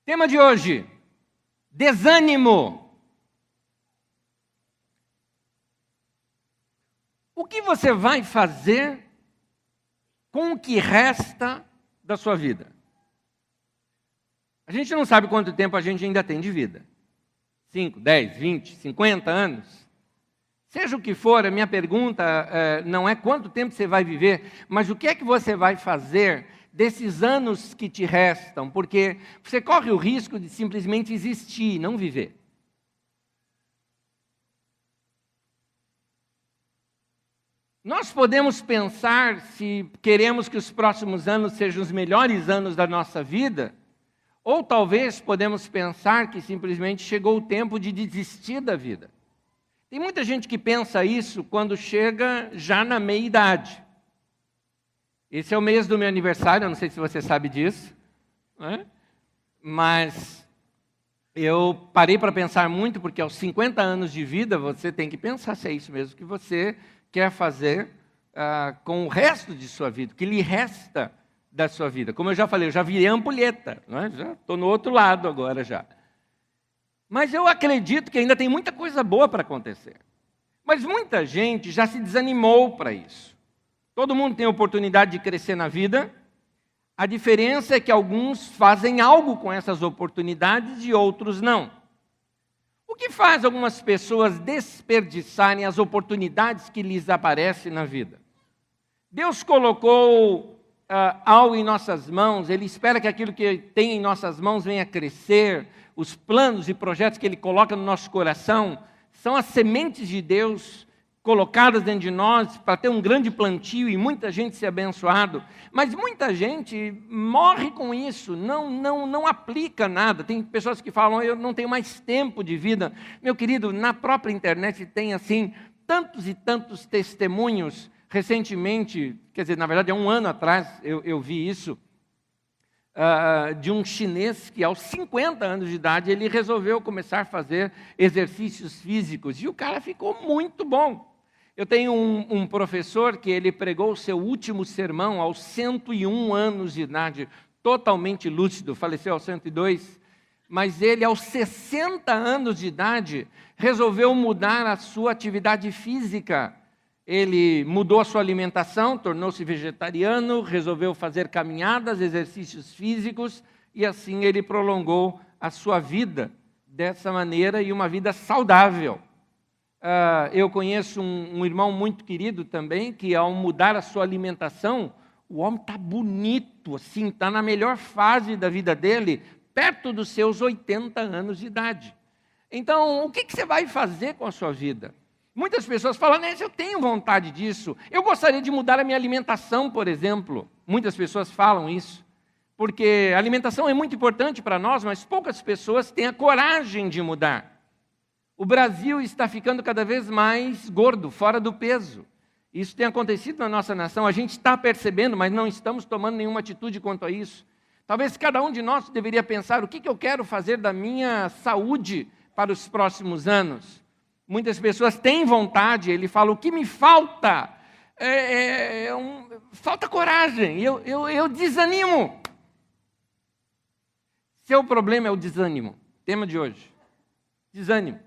Tema de hoje: desânimo. O que você vai fazer com o que resta da sua vida? A gente não sabe quanto tempo a gente ainda tem de vida. 5, 10, 20, 50 anos. Seja o que for, a minha pergunta não é quanto tempo você vai viver, mas o que é que você vai fazer desses anos que te restam, porque você corre o risco de simplesmente existir, não viver. Nós podemos pensar, se queremos que os próximos anos sejam os melhores anos da nossa vida, ou talvez podemos pensar que simplesmente chegou o tempo de desistir da vida. Tem muita gente que pensa isso quando chega já na meia-idade. Esse é o mês do meu aniversário, eu não sei se você sabe disso, né? Mas eu parei para pensar muito, porque aos 50 anos de vida você tem que pensar se é isso mesmo que você quer fazer com o resto de sua vida, o que lhe resta da sua vida. Como eu já falei, eu já virei ampulheta, né? Já estou no outro lado agora já. Mas eu acredito que ainda tem muita coisa boa para acontecer. Mas muita gente já se desanimou para isso. Todo mundo tem a oportunidade de crescer na vida. A diferença é que alguns fazem algo com essas oportunidades e outros não. O que faz algumas pessoas desperdiçarem as oportunidades que lhes aparecem na vida? Deus colocou algo em nossas mãos, Ele espera que aquilo que tem em nossas mãos venha crescer. Os planos e projetos que Ele coloca no nosso coração são as sementes de Deus colocadas dentro de nós para ter um grande plantio e muita gente ser abençoado. Mas muita gente morre com isso, não aplica nada. Tem pessoas que falam, eu não tenho mais tempo de vida. Meu querido, na própria internet tem assim tantos e tantos testemunhos. Recentemente, quer dizer, na verdade há um ano atrás eu vi isso, de um chinês que aos 50 anos de idade ele resolveu começar a fazer exercícios físicos e o cara ficou muito bom. Eu tenho um professor que ele pregou o seu último sermão aos 101 anos de idade, totalmente lúcido, faleceu aos 102, mas ele aos 60 anos de idade resolveu mudar a sua atividade física. Ele mudou a sua alimentação, tornou-se vegetariano, resolveu fazer caminhadas, exercícios físicos, e assim ele prolongou a sua vida dessa maneira e uma vida saudável. Eu conheço um irmão muito querido também, que ao mudar a sua alimentação, o homem está bonito, assim, está na melhor fase da vida dele, perto dos seus 80 anos de idade. Então, o que você vai fazer com a sua vida? Muitas pessoas falam, eu tenho vontade disso, eu gostaria de mudar a minha alimentação, por exemplo. Muitas pessoas falam isso, porque a alimentação é muito importante para nós, mas poucas pessoas têm a coragem de mudar. O Brasil está ficando cada vez mais gordo, fora do peso. Isso tem acontecido na nossa nação, a gente está percebendo, mas não estamos tomando nenhuma atitude quanto a isso. Talvez cada um de nós deveria pensar, o que eu quero fazer da minha saúde para os próximos anos? Muitas pessoas têm vontade, ele fala, o que me falta? Falta coragem, eu desanimo. Seu problema é o desânimo, tema de hoje, desânimo.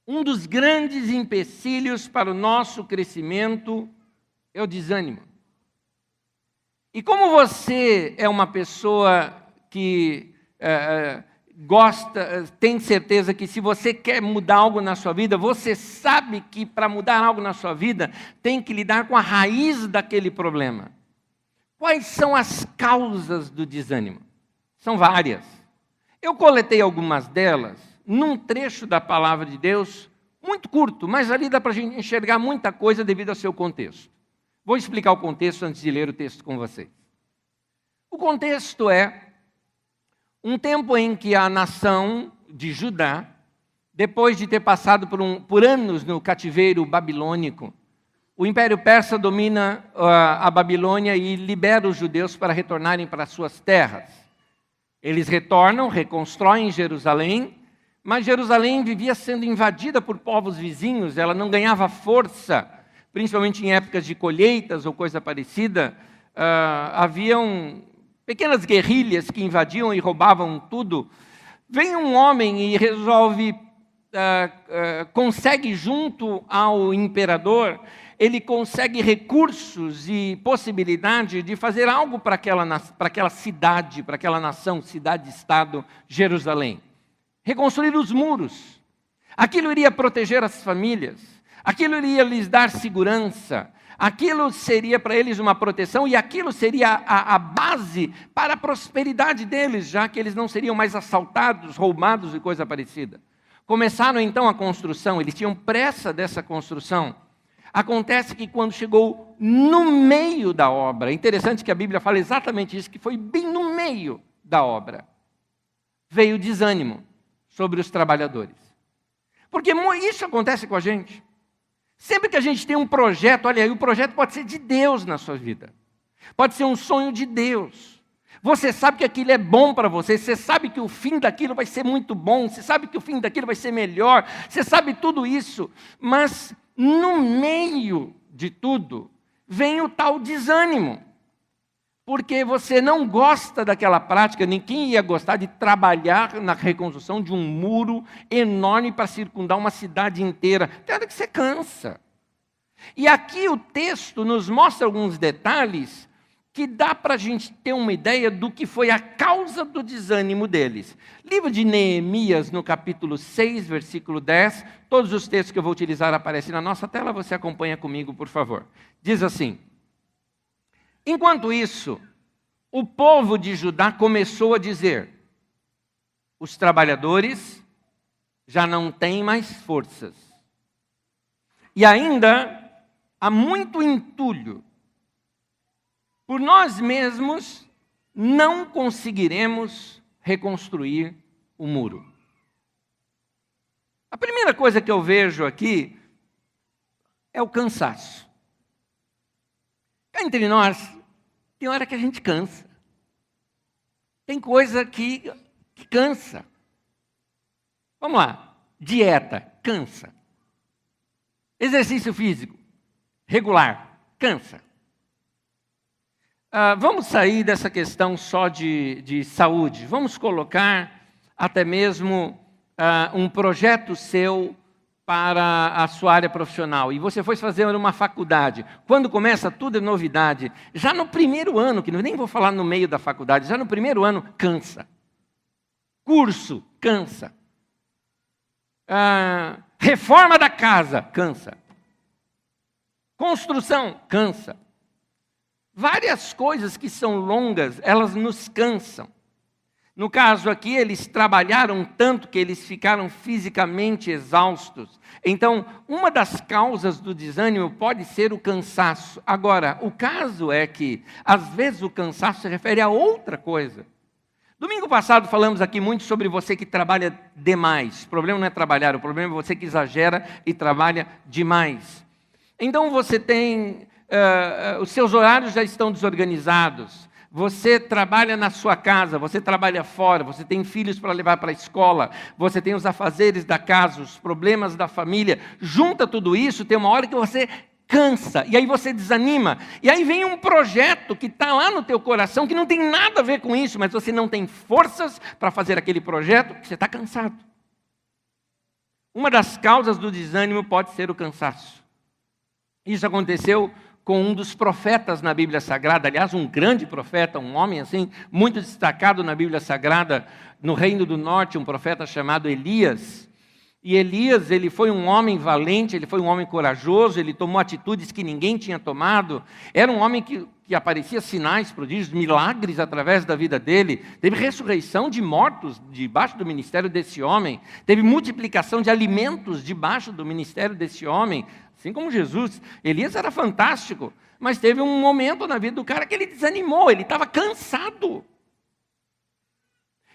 Um dos grandes empecilhos para o nosso crescimento é o desânimo. E como você é uma pessoa que tem certeza que se você quer mudar algo na sua vida, você sabe que para mudar algo na sua vida, tem que lidar com a raiz daquele problema. Quais são as causas do desânimo? São várias. Eu coletei algumas delas num trecho da palavra de Deus, muito curto, mas ali dá para a gente enxergar muita coisa devido ao seu contexto. Vou explicar o contexto antes de ler o texto com vocês. O contexto é um tempo em que a nação de Judá, depois de ter passado por anos no cativeiro babilônico, o Império Persa domina a Babilônia e libera os judeus para retornarem para suas terras. Eles retornam, reconstroem Jerusalém, mas Jerusalém vivia sendo invadida por povos vizinhos, ela não ganhava força, principalmente em épocas de colheitas ou coisa parecida. Haviam pequenas guerrilhas que invadiam e roubavam tudo. Vem um homem e resolve, consegue junto ao imperador, ele consegue recursos e possibilidade de fazer algo para aquela cidade, para aquela nação, cidade-estado, Jerusalém. Reconstruir os muros. Aquilo iria proteger as famílias, aquilo iria lhes dar segurança, aquilo seria para eles uma proteção e aquilo seria a base para a prosperidade deles, já que eles não seriam mais assaltados, roubados e coisa parecida. Começaram então a construção, eles tinham pressa dessa construção. Acontece que quando chegou no meio da obra, é interessante que a Bíblia fala exatamente isso, que foi bem no meio da obra, veio desânimo sobre os trabalhadores. Porque isso acontece com a gente. Sempre que a gente tem um projeto, olha aí, o projeto pode ser de Deus na sua vida. Pode ser um sonho de Deus. Você sabe que aquilo é bom para você, você sabe que o fim daquilo vai ser muito bom, você sabe que o fim daquilo vai ser melhor, você sabe tudo isso. Mas no meio de tudo, vem o tal desânimo. Porque você não gosta daquela prática, ninguém ia gostar de trabalhar na reconstrução de um muro enorme para circundar uma cidade inteira. Tem hora que você cansa. E aqui o texto nos mostra alguns detalhes que dá para a gente ter uma ideia do que foi a causa do desânimo deles. Livro de Neemias, no capítulo 6, versículo 10, todos os textos que eu vou utilizar aparecem na nossa tela, você acompanha comigo, por favor. Diz assim: enquanto isso, o povo de Judá começou a dizer: os trabalhadores já não têm mais forças. E ainda há muito entulho. Por nós mesmos não conseguiremos reconstruir o muro. A primeira coisa que eu vejo aqui é o cansaço. Entre nós, tem hora que a gente cansa. Tem coisa que cansa. Vamos lá. Dieta, cansa. Exercício físico, regular, cansa. Vamos sair dessa questão só de saúde. Vamos colocar até mesmo um projeto seu para a sua área profissional. E você foi fazer uma faculdade. Quando começa, tudo é novidade. Já no primeiro ano, que nem vou falar no meio da faculdade, já no primeiro ano, cansa. Curso, cansa. Reforma da casa, cansa. Construção, cansa. Várias coisas que são longas, elas nos cansam. No caso aqui, eles trabalharam tanto que eles ficaram fisicamente exaustos. Então, uma das causas do desânimo pode ser o cansaço. Agora, o caso é que, às vezes, o cansaço se refere a outra coisa. Domingo passado falamos aqui muito sobre você que trabalha demais. O problema não é trabalhar, o problema é você que exagera e trabalha demais. Então, você tem... os seus horários já estão desorganizados, você trabalha na sua casa, você trabalha fora, você tem filhos para levar para a escola, você tem os afazeres da casa, os problemas da família, junta tudo isso, tem uma hora que você cansa, e aí você desanima, e aí vem um projeto que está lá no teu coração, que não tem nada a ver com isso, mas você não tem forças para fazer aquele projeto, porque você está cansado. Uma das causas do desânimo pode ser o cansaço. Isso aconteceu com um dos profetas na Bíblia Sagrada, aliás, um grande profeta, um homem assim, muito destacado na Bíblia Sagrada, no Reino do Norte, um profeta chamado Elias. E Elias, ele foi um homem valente, ele foi um homem corajoso, ele tomou atitudes que ninguém tinha tomado. Era um homem que aparecia sinais, prodígios, milagres através da vida dele. Teve ressurreição de mortos debaixo do ministério desse homem. Teve multiplicação de alimentos debaixo do ministério desse homem. Assim como Jesus. Elias era fantástico, mas teve um momento na vida do cara que ele desanimou, ele estava cansado.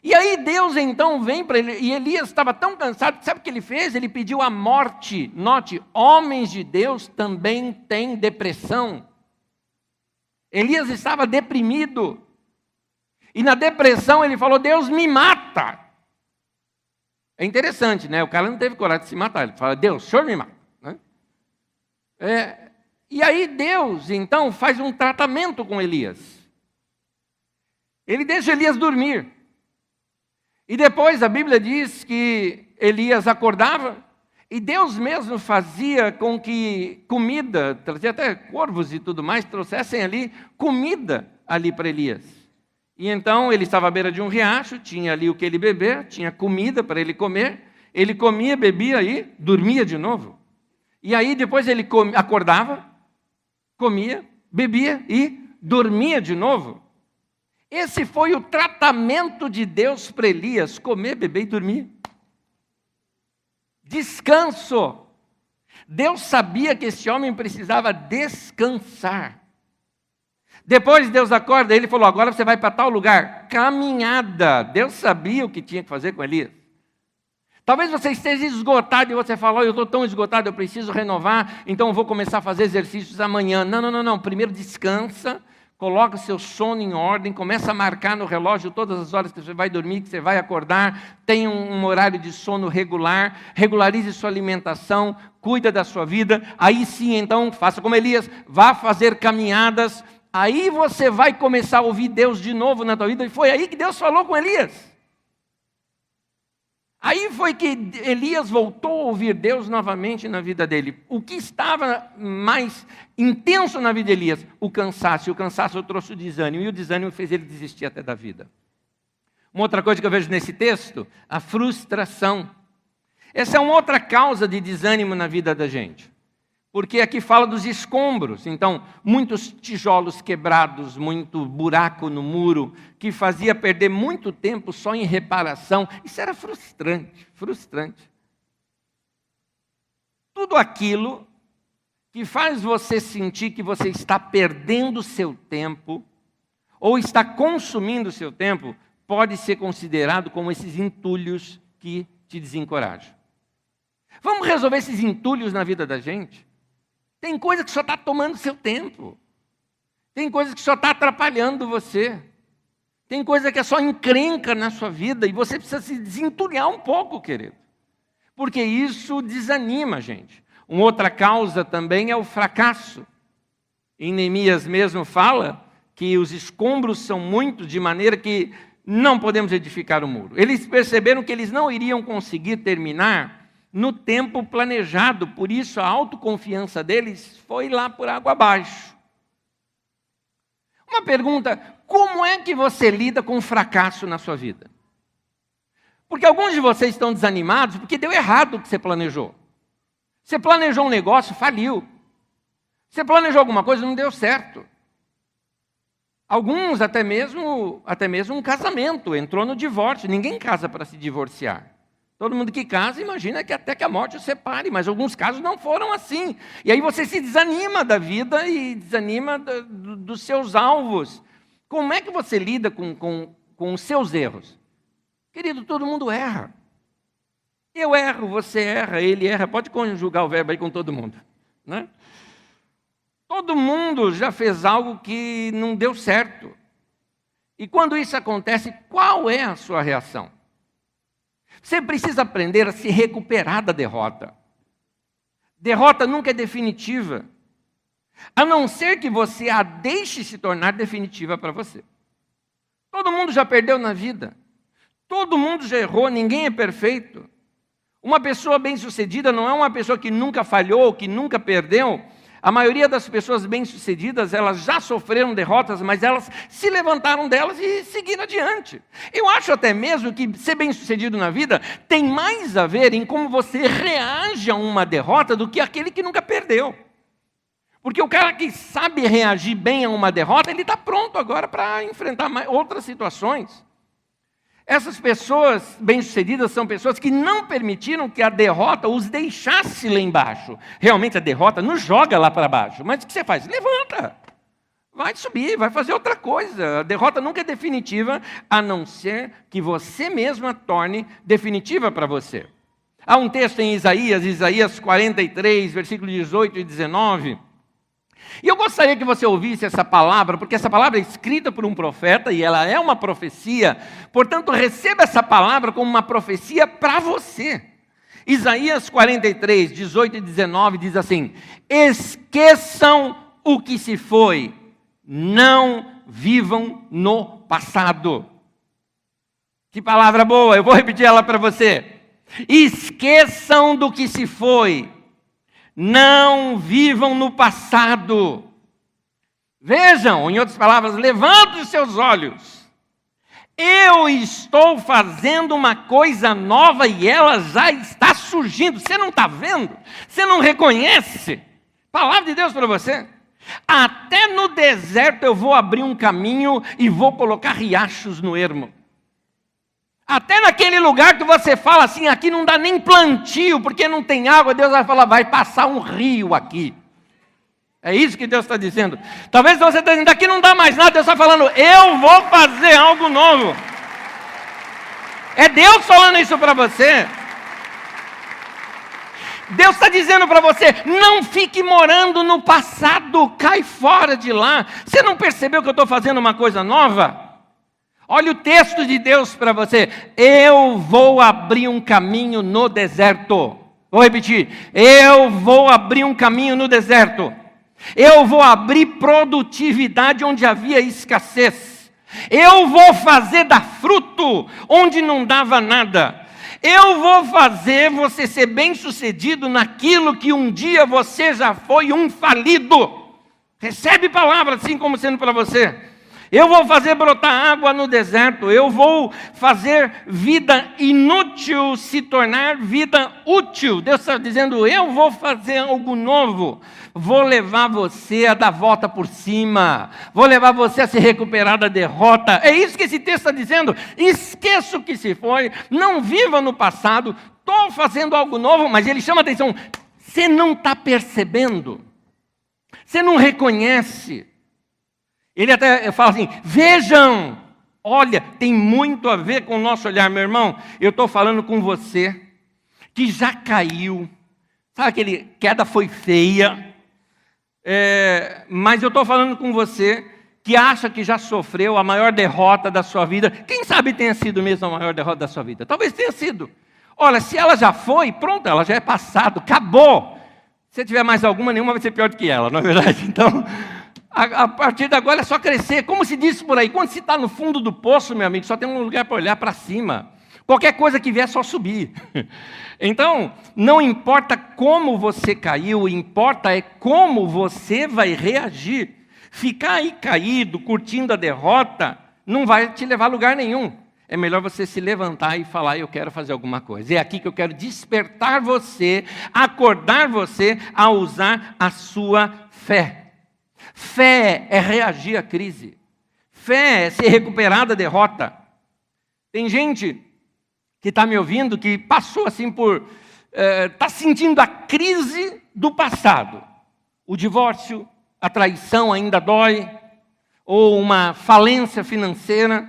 E aí Deus então vem para ele, e Elias estava tão cansado, sabe o que ele fez? Ele pediu a morte. Note, homens de Deus também têm depressão. Elias estava deprimido. E na depressão ele falou: Deus me mata. É interessante, né? O cara não teve coragem de se matar. Ele fala: Deus, o senhor me mata. E aí Deus então faz um tratamento com Elias. Ele deixa Elias dormir. E depois a Bíblia diz que Elias acordava e Deus mesmo fazia com que comida, trazia até corvos e tudo mais, trouxessem ali comida ali para Elias. E então ele estava à beira de um riacho, tinha ali o que ele beber, tinha comida para ele comer. Ele comia, bebia e dormia de novo. E aí depois ele acordava, comia, bebia e dormia de novo. Esse foi o tratamento de Deus para Elias: comer, beber e dormir. Descanso. Deus sabia que esse homem precisava descansar. Depois Deus acorda, ele falou: agora você vai para tal lugar. Caminhada. Deus sabia o que tinha que fazer com Elias. Talvez você esteja esgotado e você fala: eu estou tão esgotado, eu preciso renovar, então eu vou começar a fazer exercícios amanhã. Não. Primeiro descansa, coloca o seu sono em ordem, começa a marcar no relógio todas as horas que você vai dormir, que você vai acordar, tenha um horário de sono regular, regularize sua alimentação, cuida da sua vida. Aí sim, então, faça como Elias, vá fazer caminhadas. Aí você vai começar a ouvir Deus de novo na tua vida. E foi aí que Deus falou com Elias. Aí foi que Elias voltou a ouvir Deus novamente na vida dele. O que estava mais intenso na vida de Elias? O cansaço. E o cansaço trouxe o desânimo. E o desânimo fez ele desistir até da vida. Uma outra coisa que eu vejo nesse texto, a frustração. Essa é uma outra causa de desânimo na vida da gente. Porque aqui fala dos escombros. Então, muitos tijolos quebrados, muito buraco no muro, que fazia perder muito tempo só em reparação. Isso era frustrante. Tudo aquilo que faz você sentir que você está perdendo seu tempo, ou está consumindo seu tempo, pode ser considerado como esses entulhos que te desencorajam. Vamos resolver esses entulhos na vida da gente? Tem coisa que só está tomando seu tempo. Tem coisa que só está atrapalhando você. Tem coisa que é só encrenca na sua vida e você precisa se desentulhar um pouco, querido. Porque isso desanima a gente. Uma outra causa também é o fracasso. Em Neemias mesmo fala que os escombros são muitos, de maneira que não podemos edificar o muro. Eles perceberam que eles não iriam conseguir terminar no tempo planejado, por isso a autoconfiança deles foi lá por água abaixo. Uma pergunta: como é que você lida com o fracasso na sua vida? Porque alguns de vocês estão desanimados porque deu errado o que você planejou. Você planejou um negócio, faliu. Você planejou alguma coisa, não deu certo. Alguns até mesmo um casamento, entrou no divórcio. Ninguém casa para se divorciar. Todo mundo que casa imagina que até que a morte o separe, mas alguns casos não foram assim. E aí você se desanima da vida e desanima dos seus alvos. Como é que você lida com os seus erros? Querido, todo mundo erra. Eu erro, você erra, ele erra. Pode conjugar o verbo aí com todo mundo, né? Todo mundo já fez algo que não deu certo. E quando isso acontece, qual é a sua reação? Você precisa aprender a se recuperar da derrota. Derrota nunca é definitiva, a não ser que você a deixe se tornar definitiva para você. Todo mundo já perdeu na vida. Todo mundo já errou, ninguém é perfeito. Uma pessoa bem-sucedida não é uma pessoa que nunca falhou, que nunca perdeu. A maioria das pessoas bem-sucedidas, elas já sofreram derrotas, mas elas se levantaram delas e seguiram adiante. Eu acho até mesmo que ser bem-sucedido na vida tem mais a ver em como você reage a uma derrota do que aquele que nunca perdeu. Porque o cara que sabe reagir bem a uma derrota, ele está pronto agora para enfrentar outras situações. Essas pessoas bem-sucedidas são pessoas que não permitiram que a derrota os deixasse lá embaixo. Realmente a derrota nos joga lá para baixo. Mas o que você faz? Levanta. Vai subir, vai fazer outra coisa. A derrota nunca é definitiva, a não ser que você mesma torne definitiva para você. Há um texto em Isaías 43, versículos 18 e 19. E eu gostaria que você ouvisse essa palavra, porque essa palavra é escrita por um profeta e ela é uma profecia. Portanto, receba essa palavra como uma profecia para você. Isaías 43, 18 e 19 diz assim: esqueçam o que se foi, não vivam no passado. Que palavra boa, eu vou repetir ela para você. Esqueçam do que se foi. Não vivam no passado. Vejam, em outras palavras, levantem os seus olhos. Eu estou fazendo uma coisa nova e ela já está surgindo. Você não está vendo? Você não reconhece? Palavra de Deus para você. Até no deserto eu vou abrir um caminho e vou colocar riachos no ermo. Até naquele lugar que você fala assim, aqui não dá nem plantio, porque não tem água, Deus vai falar, vai passar um rio aqui. É isso que Deus está dizendo. Talvez você está dizendo, aqui não dá mais nada, Deus está falando, eu vou fazer algo novo. É Deus falando isso para você. Deus está dizendo para você, não fique morando no passado, cai fora de lá. Você não percebeu que eu estou fazendo uma coisa nova? Olha o texto de Deus para você. Eu vou abrir um caminho no deserto. Vou repetir. Eu vou abrir um caminho no deserto. Eu vou abrir produtividade onde havia escassez. Eu vou fazer dar fruto onde não dava nada. Eu vou fazer você ser bem-sucedido naquilo que um dia você já foi um falido. Recebe palavra assim como sendo para você. Eu vou fazer brotar água no deserto. Eu vou fazer vida inútil se tornar vida útil. Deus está dizendo, eu vou fazer algo novo. Vou levar você a dar volta por cima. Vou levar você a se recuperar da derrota. É isso que esse texto está dizendo. Esqueça o que se foi. Não viva no passado. Estou fazendo algo novo. Mas ele chama a atenção. Você não está percebendo. Você não reconhece. Ele até fala assim, vejam, olha, tem muito a ver com o nosso olhar, meu irmão. Eu estou falando com você, que já caiu, sabe aquele queda foi feia, mas eu estou falando com você, que acha que já sofreu a maior derrota da sua vida. Quem sabe tenha sido mesmo a maior derrota da sua vida? Talvez tenha sido. Olha, se ela já foi, pronto, ela já é passado, acabou. Se tiver mais alguma, nenhuma vai ser pior do que ela, não é verdade? Então... A partir de agora é só crescer. Como se diz por aí, quando se está no fundo do poço, meu amigo, só tem um lugar para olhar para cima. Qualquer coisa que vier é só subir. Então, não importa como você caiu, importa é como você vai reagir. Ficar aí caído, curtindo a derrota, não vai te levar a lugar nenhum. É melhor você se levantar e falar, eu quero fazer alguma coisa. É aqui que eu quero despertar você, acordar você a usar a sua fé. Fé é reagir à crise. Fé é se recuperar da derrota. Tem gente que está me ouvindo que passou assim por... está sentindo a crise do passado. O divórcio, a traição ainda dói. Ou uma falência financeira.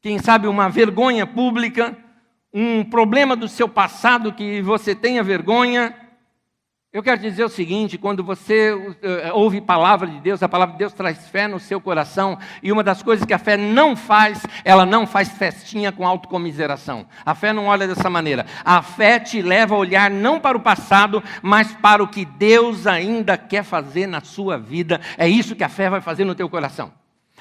Quem sabe uma vergonha pública. Um problema do seu passado que você tenha vergonha. Eu quero dizer o seguinte, quando você ouve a palavra de Deus traz fé no seu coração, e uma das coisas que a fé não faz, ela não faz festinha com autocomiseração. A fé não olha dessa maneira. A fé te leva a olhar não para o passado, mas para o que Deus ainda quer fazer na sua vida. É isso que a fé vai fazer no teu coração.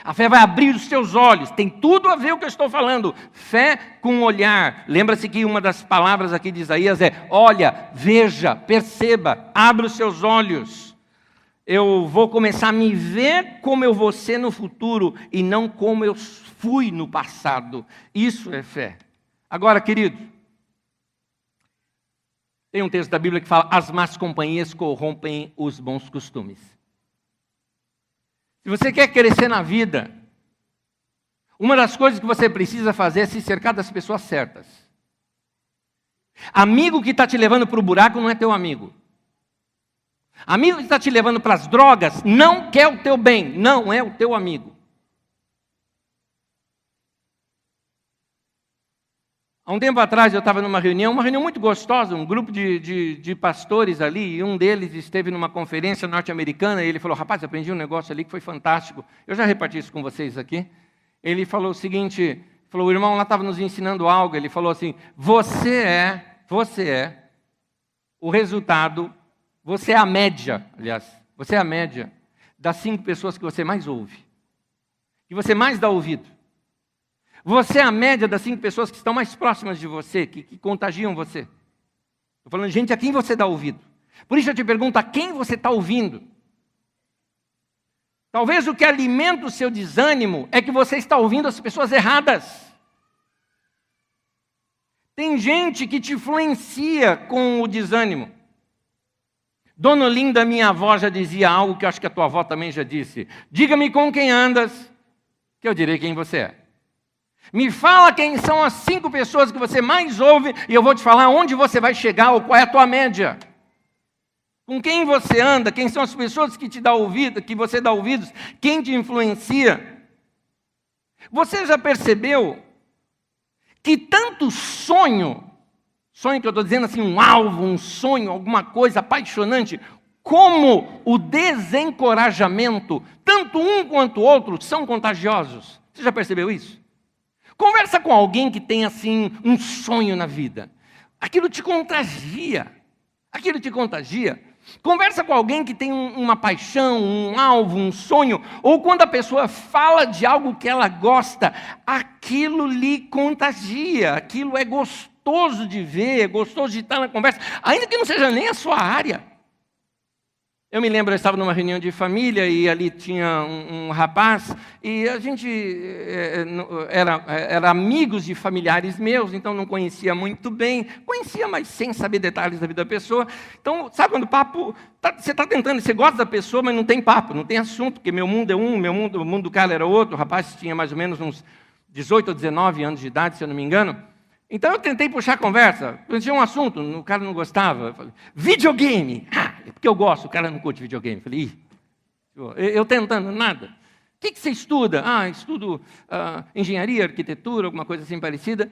A fé vai abrir os seus olhos, tem tudo a ver com o que eu estou falando. Fé com olhar. Lembra-se que uma das palavras aqui de Isaías é, olha, veja, perceba, abra os seus olhos. Eu vou começar a me ver como eu vou ser no futuro e não como eu fui no passado. Isso é fé. Agora, querido, tem um texto da Bíblia que fala, as más companhias corrompem os bons costumes. Se você quer crescer na vida, uma das coisas que você precisa fazer é se cercar das pessoas certas. Amigo que está te levando para o buraco não é teu amigo. Amigo que está te levando para as drogas não quer o teu bem, não é o teu amigo. Há um tempo atrás eu estava numa reunião muito gostosa, um grupo de pastores ali, e um deles esteve numa conferência norte-americana, e ele falou, rapaz, aprendi um negócio ali que foi fantástico, eu já reparti isso com vocês aqui. Ele falou o seguinte, o irmão lá estava nos ensinando algo, ele falou assim, você é o resultado, você é a média das 5 pessoas que você mais ouve, que você mais dá ouvido. Você é a média das 5 pessoas que estão mais próximas de você, que contagiam você. Estou falando de gente a quem você dá ouvido. Por isso eu te pergunto, a quem você está ouvindo? Talvez o que alimenta o seu desânimo é que você está ouvindo as pessoas erradas. Tem gente que te influencia com o desânimo. Dona Olinda, minha avó, já dizia algo que eu acho que a tua avó também já disse. Diga-me com quem andas, que eu direi quem você é. Me fala quem são as 5 pessoas que você mais ouve e eu vou te falar onde você vai chegar ou qual é a tua média. Com quem você anda, quem são as pessoas que te dá ouvido, que você dá ouvidos, quem te influencia. Você já percebeu que tanto sonho que eu estou dizendo assim, um alvo, um sonho, alguma coisa apaixonante, como o desencorajamento, tanto um quanto o outro, são contagiosos. Você já percebeu isso? Conversa com alguém que tem assim um sonho na vida. Aquilo te contagia. Aquilo te contagia. Conversa com alguém que tem uma paixão, um alvo, um sonho, ou quando a pessoa fala de algo que ela gosta, aquilo lhe contagia, aquilo é gostoso de ver, é gostoso de estar na conversa, ainda que não seja nem a sua área. Eu me lembro, eu estava numa reunião de família e ali tinha um rapaz e a gente era amigos de familiares meus, então não conhecia muito bem, conhecia, mas sem saber detalhes da vida da pessoa. Então, sabe quando o papo, você está tentando, você gosta da pessoa, mas não tem papo, não tem assunto, porque meu mundo é um, o mundo do cara era outro, o rapaz tinha mais ou menos uns 18 ou 19 anos de idade, se eu não me engano. Então eu tentei puxar a conversa, eu tinha um assunto, o cara não gostava, eu falei, videogame, é porque eu gosto, o cara não curte videogame. Eu falei, eu tentando, nada. O que você estuda? Estudo engenharia, arquitetura, alguma coisa assim parecida.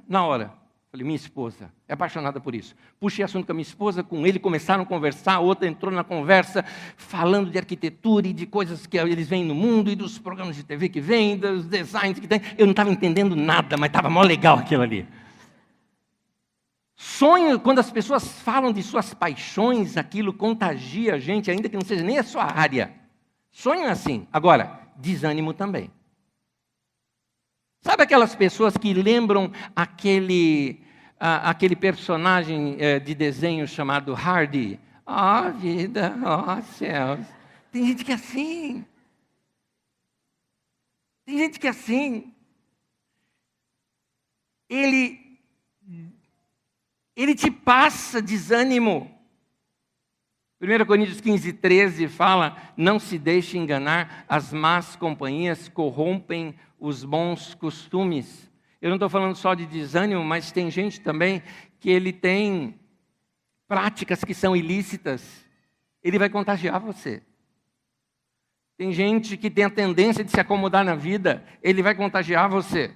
Na hora. Falei, minha esposa, é apaixonada por isso. Puxei assunto com a minha esposa, com ele, começaram a conversar, a outra entrou na conversa, falando de arquitetura e de coisas que eles veem no mundo, e dos programas de TV que vêm, dos designs que tem. Eu não estava entendendo nada, mas estava mó legal aquilo ali. Sonho, quando as pessoas falam de suas paixões, aquilo contagia a gente, ainda que não seja nem a sua área. Sonho é assim. Agora, desânimo também. Sabe aquelas pessoas que lembram aquele personagem de desenho chamado Hardy? Vida, céus. Tem gente que é assim. Tem gente que é assim. Ele te passa desânimo. 1 Coríntios 15, 13 fala, não se deixe enganar, as más companhias corrompem os bons costumes. Eu não estou falando só de desânimo, mas tem gente também que ele tem práticas que são ilícitas. Ele vai contagiar você. Tem gente que tem a tendência de se acomodar na vida, ele vai contagiar você.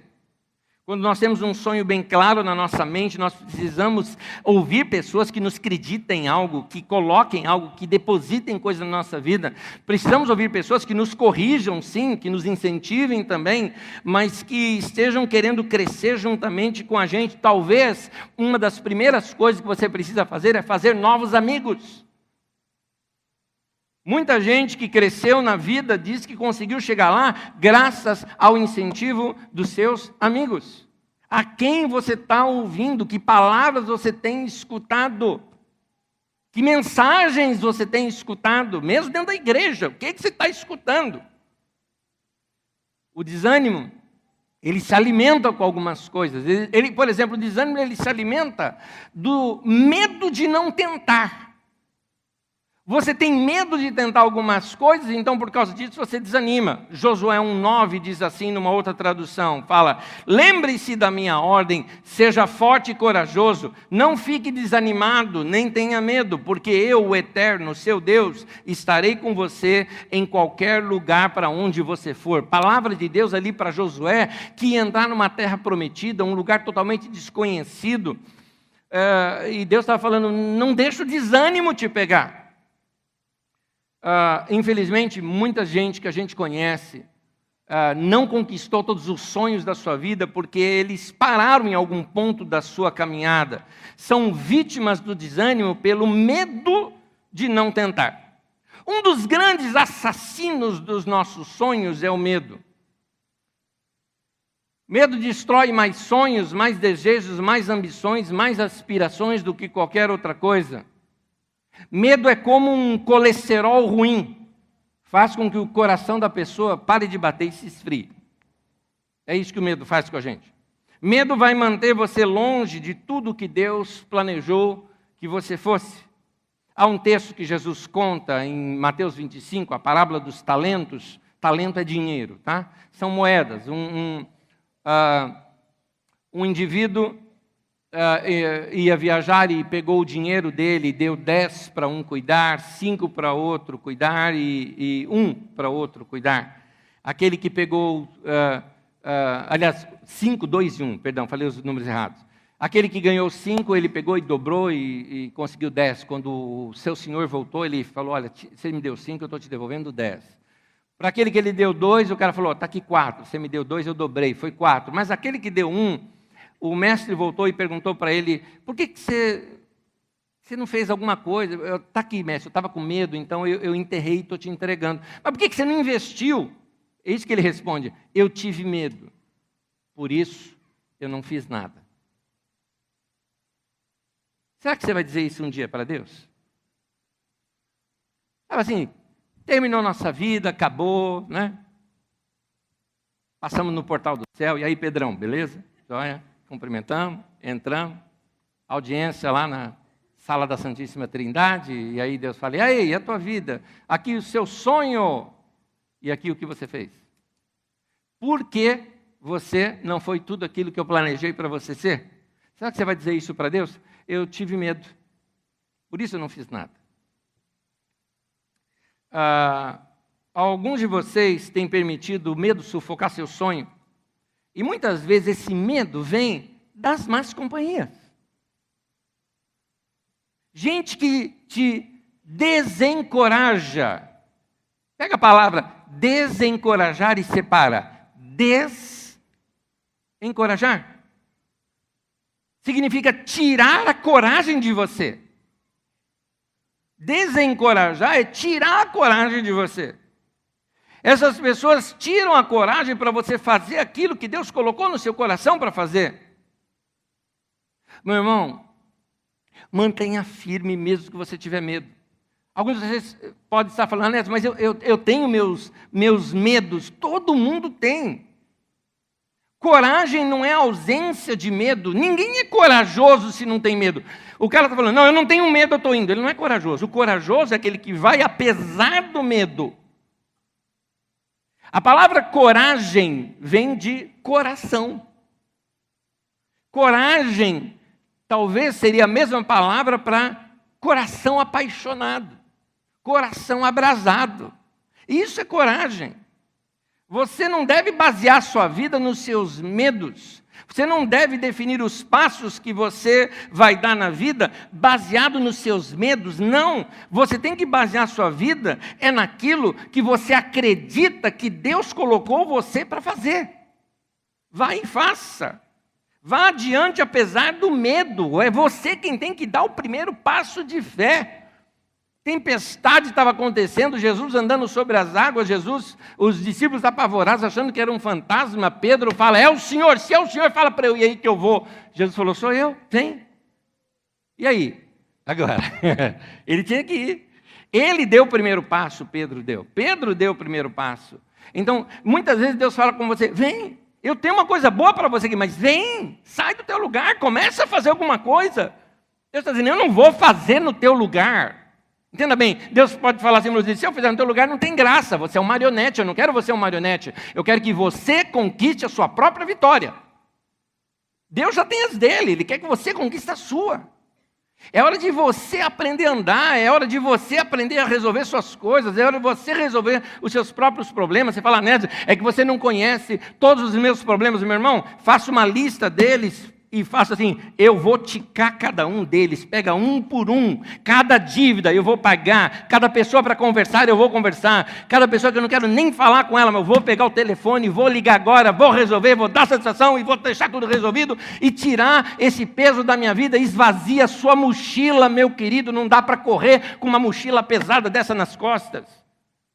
Quando nós temos um sonho bem claro na nossa mente, nós precisamos ouvir pessoas que nos acreditem em algo, que coloquem algo, que depositem coisas na nossa vida. Precisamos ouvir pessoas que nos corrijam, sim, que nos incentivem também, mas que estejam querendo crescer juntamente com a gente. Talvez uma das primeiras coisas que você precisa fazer é fazer novos amigos. Muita gente que cresceu na vida diz que conseguiu chegar lá graças ao incentivo dos seus amigos. A quem você está ouvindo? Que palavras você tem escutado? Que mensagens você tem escutado? Mesmo dentro da igreja, o que você está escutando? O desânimo, ele se alimenta com algumas coisas. Por exemplo, o desânimo ele se alimenta do medo de não tentar. Você tem medo de tentar algumas coisas, então por causa disso você desanima. Josué 1,9 diz assim numa outra tradução, fala, lembre-se da minha ordem, seja forte e corajoso, não fique desanimado, nem tenha medo, porque eu, o Eterno, seu Deus, estarei com você em qualquer lugar para onde você for. Palavra de Deus ali para Josué, que ia entrar numa terra prometida, um lugar totalmente desconhecido, e Deus estava falando, não deixa o desânimo te pegar. Infelizmente, muita gente que a gente conhece não conquistou todos os sonhos da sua vida porque eles pararam em algum ponto da sua caminhada. São vítimas do desânimo pelo medo de não tentar. Um dos grandes assassinos dos nossos sonhos é o medo. Medo destrói mais sonhos, mais desejos, mais ambições, mais aspirações do que qualquer outra coisa. Medo é como um colesterol ruim. Faz com que o coração da pessoa pare de bater e se esfrie. É isso que o medo faz com a gente. Medo vai manter você longe de tudo que Deus planejou que você fosse. Há um texto que Jesus conta em Mateus 25, a parábola dos talentos. Talento é dinheiro, tá? São moedas. Um indivíduo ia viajar e pegou o dinheiro dele e deu 10 para um cuidar, 5 para outro cuidar e 1 para outro cuidar. Aquele que pegou, aliás, 5, 2 e 1, perdão, falei os números errados. Aquele que ganhou 5, ele pegou e dobrou e conseguiu 10. Quando o seu senhor voltou, ele falou, olha, você me deu 5, eu estou te devolvendo 10. Para aquele que ele deu 2, o cara falou, está aqui 4, você me deu 2, eu dobrei, foi 4. Mas aquele que deu 1, o mestre voltou e perguntou para ele, por que você não fez alguma coisa? Está aqui, mestre, eu estava com medo, então eu enterrei e estou te entregando. Mas por que você não investiu? É isso que ele responde, eu tive medo, por isso eu não fiz nada. Será que você vai dizer isso um dia para Deus? Assim, terminou nossa vida, acabou, né? Passamos no portal do céu, e aí, Pedrão, beleza? Joia, cumprimentamos, entramos, audiência lá na sala da Santíssima Trindade, e aí Deus fala, e aí, a tua vida? Aqui o seu sonho, e aqui o que você fez? Por que você não foi tudo aquilo que eu planejei para você ser? Será que você vai dizer isso para Deus? Eu tive medo, por isso eu não fiz nada. Alguns de vocês têm permitido o medo sufocar seu sonho. E muitas vezes esse medo vem das más companhias. Gente que te desencoraja. Pega a palavra desencorajar e separa. Desencorajar significa tirar a coragem de você. Desencorajar é tirar a coragem de você. Essas pessoas tiram a coragem para você fazer aquilo que Deus colocou no seu coração para fazer. Meu irmão, mantenha firme mesmo que você tiver medo. Alguns de vocês podem estar falando, mas eu tenho meus medos. Todo mundo tem. Coragem não é ausência de medo. Ninguém é corajoso se não tem medo. O cara está falando, não, eu não tenho medo, eu estou indo. Ele não é corajoso. O corajoso é aquele que vai apesar do medo. A palavra coragem vem de coração. Coragem talvez seria a mesma palavra para coração apaixonado, coração abrasado. Isso é coragem. Você não deve basear sua vida nos seus medos. Você não deve definir os passos que você vai dar na vida baseado nos seus medos. Não, você tem que basear sua vida naquilo que você acredita que Deus colocou você para fazer. Vá e faça. Vá adiante apesar do medo. É você quem tem que dar o primeiro passo de fé. Tempestade estava acontecendo, Jesus andando sobre as águas, os discípulos apavorados, achando que era um fantasma. Pedro fala, é o Senhor, se é o Senhor, fala para eu ir aí que eu vou. Jesus falou, sou eu, vem. E aí? Agora, ele tinha que ir. Ele deu o primeiro passo, Pedro deu. Pedro deu o primeiro passo. Então, muitas vezes Deus fala com você, vem, eu tenho uma coisa boa para você aqui, mas vem, sai do teu lugar, começa a fazer alguma coisa. Deus está dizendo, eu não vou fazer no teu lugar. Entenda bem, Deus pode falar assim, se eu fizer no teu lugar não tem graça, você é um marionete, eu não quero você um marionete, eu quero que você conquiste a sua própria vitória. Deus já tem as dele, Ele quer que você conquiste a sua. É hora de você aprender a andar, é hora de você aprender a resolver suas coisas, é hora de você resolver os seus próprios problemas. Você fala, Nédio, é que você não conhece todos os meus problemas, meu irmão, faça uma lista deles, e faça assim, eu vou ticar cada um deles, pega um por um, cada dívida eu vou pagar, cada pessoa para conversar eu vou conversar, cada pessoa que eu não quero nem falar com ela, mas eu vou pegar o telefone, vou ligar agora, vou resolver, vou dar satisfação e vou deixar tudo resolvido e tirar esse peso da minha vida. Esvazia a sua mochila, meu querido, não dá para correr com uma mochila pesada dessa nas costas.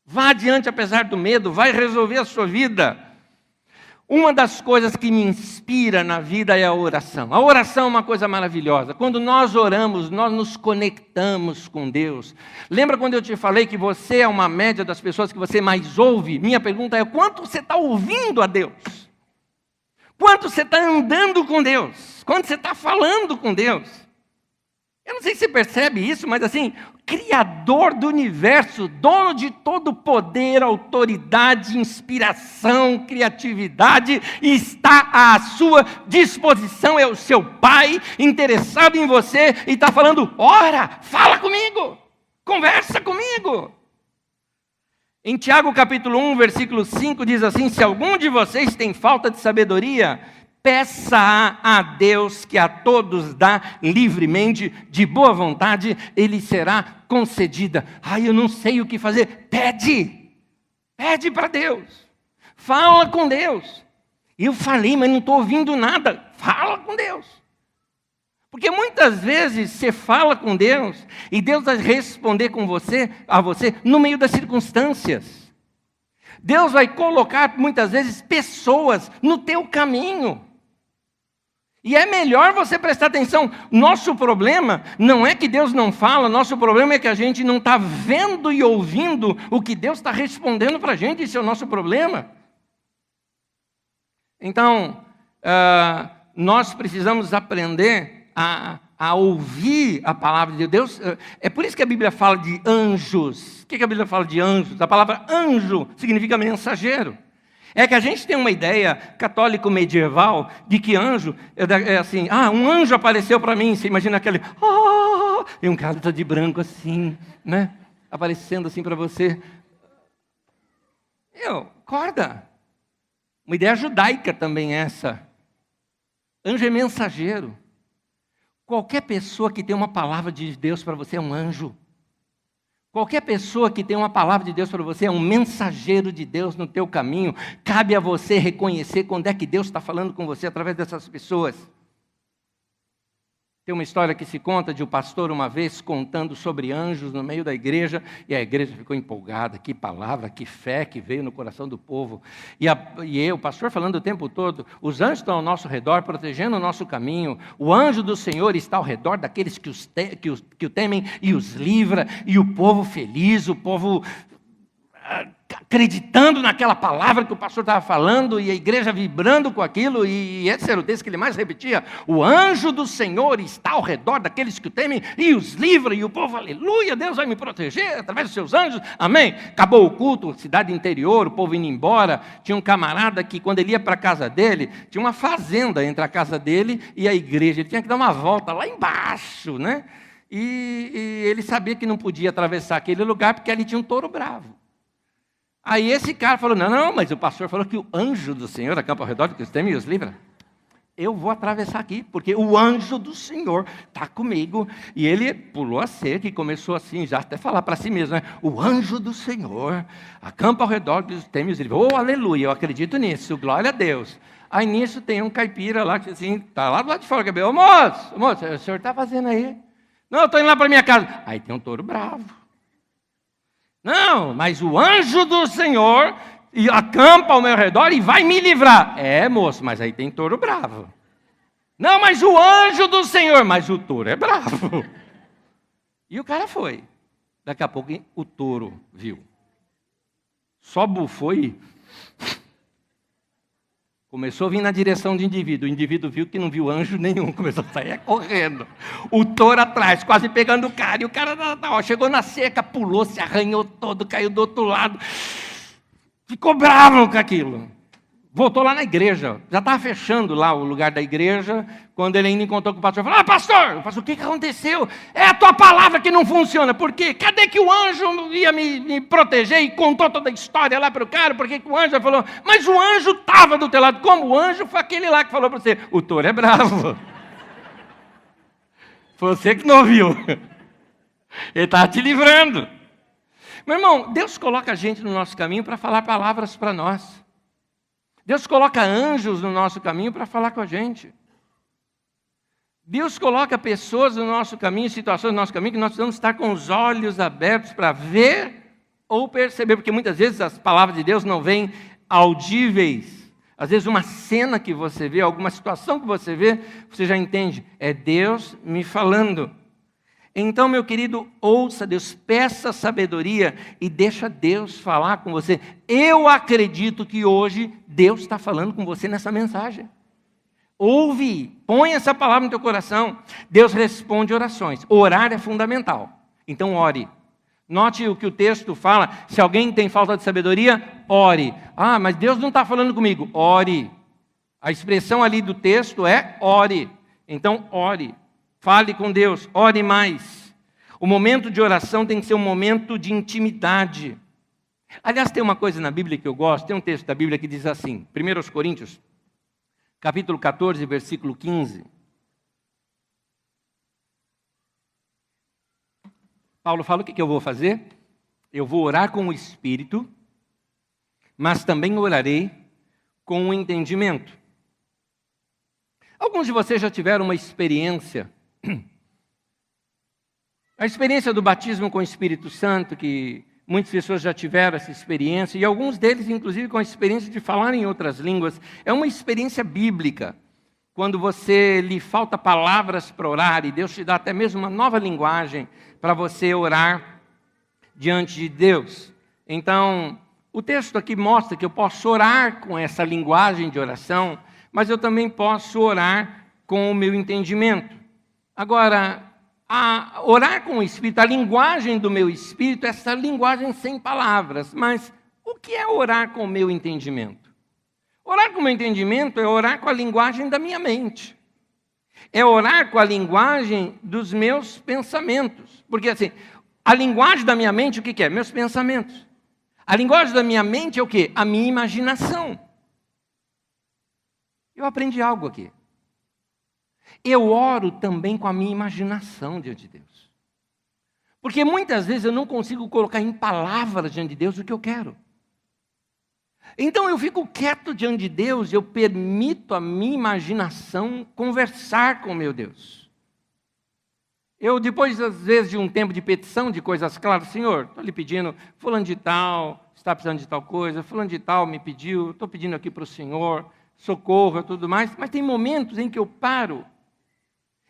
Vá adiante apesar do medo, vai resolver a sua vida. Uma das coisas que me inspira na vida é a oração. A oração é uma coisa maravilhosa. Quando nós oramos, nós nos conectamos com Deus. Lembra quando eu te falei que você é uma média das pessoas que você mais ouve? Minha pergunta é, quanto você está ouvindo a Deus? Quanto você está andando com Deus? Quanto você está falando com Deus? Eu não sei se você percebe isso, mas assim, Criador do universo, dono de todo poder, autoridade, inspiração, criatividade, está à sua disposição, é o seu Pai, interessado em você, e está falando, ora, fala comigo, conversa comigo. Em Tiago capítulo 1, versículo 5, diz assim, se algum de vocês tem falta de sabedoria, peça a Deus que a todos dá livremente, de boa vontade, ele será concedida. Ai, eu não sei o que fazer. Pede para Deus. Fala com Deus. Eu falei, mas não estou ouvindo nada. Fala com Deus. Porque muitas vezes você fala com Deus e Deus vai responder a você no meio das circunstâncias. Deus vai colocar muitas vezes pessoas no teu caminho. E é melhor você prestar atenção. Nosso problema não é que Deus não fala, nosso problema é que a gente não está vendo e ouvindo o que Deus está respondendo para a gente, esse é o nosso problema. Então, nós precisamos aprender a ouvir a palavra de Deus. É por isso que a Bíblia fala de anjos. O que a Bíblia fala de anjos? A palavra anjo significa mensageiro. É que a gente tem uma ideia católico medieval de que anjo é assim, um anjo apareceu para mim, você imagina aquele, e um cara está de branco assim, né? Aparecendo assim para você. Acorda. Uma ideia judaica também essa. Anjo é mensageiro. Qualquer pessoa que tem uma palavra de Deus para você é um anjo. Qualquer pessoa que tem uma palavra de Deus para você é um mensageiro de Deus no teu caminho. Cabe a você reconhecer quando é que Deus está falando com você através dessas pessoas. Tem uma história que se conta de um pastor uma vez contando sobre anjos no meio da igreja, e a igreja ficou empolgada, que palavra, que fé que veio no coração do povo. E o pastor falando o tempo todo, os anjos estão ao nosso redor, protegendo o nosso caminho, o anjo do Senhor está ao redor daqueles que o temem e os livra, e o povo feliz, o povo acreditando naquela palavra que o pastor estava falando, e a igreja vibrando com aquilo, e esse era o texto que ele mais repetia, o anjo do Senhor está ao redor daqueles que o temem, e os livra, e o povo, aleluia, Deus vai me proteger através dos seus anjos, amém. Acabou o culto, cidade interior, o povo indo embora, tinha um camarada que quando ele ia para a casa dele, tinha uma fazenda entre a casa dele e a igreja, ele tinha que dar uma volta lá embaixo, né? E ele sabia que não podia atravessar aquele lugar, porque ali tinha um touro bravo. Aí esse cara falou, não, mas o pastor falou que o anjo do Senhor acampa ao redor do que os temem e os livra. Eu vou atravessar aqui, porque o anjo do Senhor está comigo. E ele pulou a cerca e começou assim, já até falar para si mesmo, né? O anjo do Senhor acampa ao redor do que os temem e os livra. Oh, aleluia, eu acredito nisso, glória a Deus. Aí nisso tem um caipira lá, que assim, está lá do lado de fora, ô moço, o senhor está fazendo aí? Não, eu estou indo lá para minha casa. Aí tem um touro bravo. Não, mas o anjo do Senhor acampa ao meu redor e vai me livrar. É, moço, mas aí tem touro bravo. Não, mas o anjo do Senhor, mas o touro é bravo. E o cara foi. Daqui a pouco o touro viu. Só bufou e começou a vir na direção do indivíduo. O indivíduo viu que não viu anjo nenhum, começou a sair correndo. O touro atrás, quase pegando o cara. E o cara chegou na cerca, pulou, se arranhou todo, caiu do outro lado. Ficou bravo com aquilo. Voltou lá na igreja. Já estava fechando lá o lugar da igreja, quando ele ainda encontrou com o pastor. Falou, pastor, o que aconteceu? É a tua palavra que não funciona. Por quê? Cadê que o anjo ia me proteger? E contou toda a história lá para o cara, porque o anjo falou, mas o anjo estava do teu lado. Como o anjo foi aquele lá que falou para você, o touro é bravo. Foi você que não ouviu. Ele estava te livrando. Meu irmão, Deus coloca a gente no nosso caminho para falar palavras para nós. Deus coloca anjos no nosso caminho para falar com a gente. Deus coloca pessoas no nosso caminho, situações no nosso caminho, que nós precisamos estar com os olhos abertos para ver ou perceber, porque muitas vezes as palavras de Deus não vêm audíveis. Às vezes uma cena que você vê, alguma situação que você vê, você já entende, é Deus me falando. Então, meu querido, ouça Deus, peça sabedoria e deixa Deus falar com você. Eu acredito que hoje Deus está falando com você nessa mensagem. Ouve, põe essa palavra no teu coração. Deus responde orações. Orar é fundamental. Então, ore. Note o que o texto fala. Se alguém tem falta de sabedoria, ore. Ah, mas Deus não está falando comigo. Ore. A expressão ali do texto é ore. Então, ore. Fale com Deus, ore mais. O momento de oração tem que ser um momento de intimidade. Aliás, tem uma coisa na Bíblia que eu gosto, tem um texto da Bíblia que diz assim, 1 Coríntios, capítulo 14, versículo 15. Paulo fala, o que eu vou fazer? Eu vou orar com o Espírito, mas também orarei com o entendimento. Alguns de vocês já tiveram uma experiência, a experiência do batismo com o Espírito Santo, que muitas pessoas já tiveram essa experiência, e alguns deles, inclusive, com a experiência de falar em outras línguas. É uma experiência bíblica, quando você lhe falta palavras para orar, e Deus te dá até mesmo uma nova linguagem para você orar diante de Deus. Então, o texto aqui mostra que eu posso orar com essa linguagem de oração, mas eu também posso orar com o meu entendimento. Agora, orar com o Espírito, a linguagem do meu Espírito, essa linguagem sem palavras. Mas o que é orar com o meu entendimento? Orar com o meu entendimento é orar com a linguagem da minha mente. É orar com a linguagem dos meus pensamentos. Porque assim, a linguagem da minha mente, o que é? Meus pensamentos. A linguagem da minha mente é o quê? A minha imaginação. Eu aprendi algo aqui. Eu oro também com a minha imaginação diante de Deus. Porque muitas vezes eu não consigo colocar em palavras diante de Deus o que eu quero. Então eu fico quieto diante de Deus, eu permito a minha imaginação conversar com o meu Deus. Eu, depois, às vezes, de um tempo de petição de coisas claras, Senhor, estou lhe pedindo, fulano de tal, está precisando de tal coisa, fulano de tal me pediu, estou pedindo aqui para o Senhor, socorro e tudo mais, mas tem momentos em que eu paro.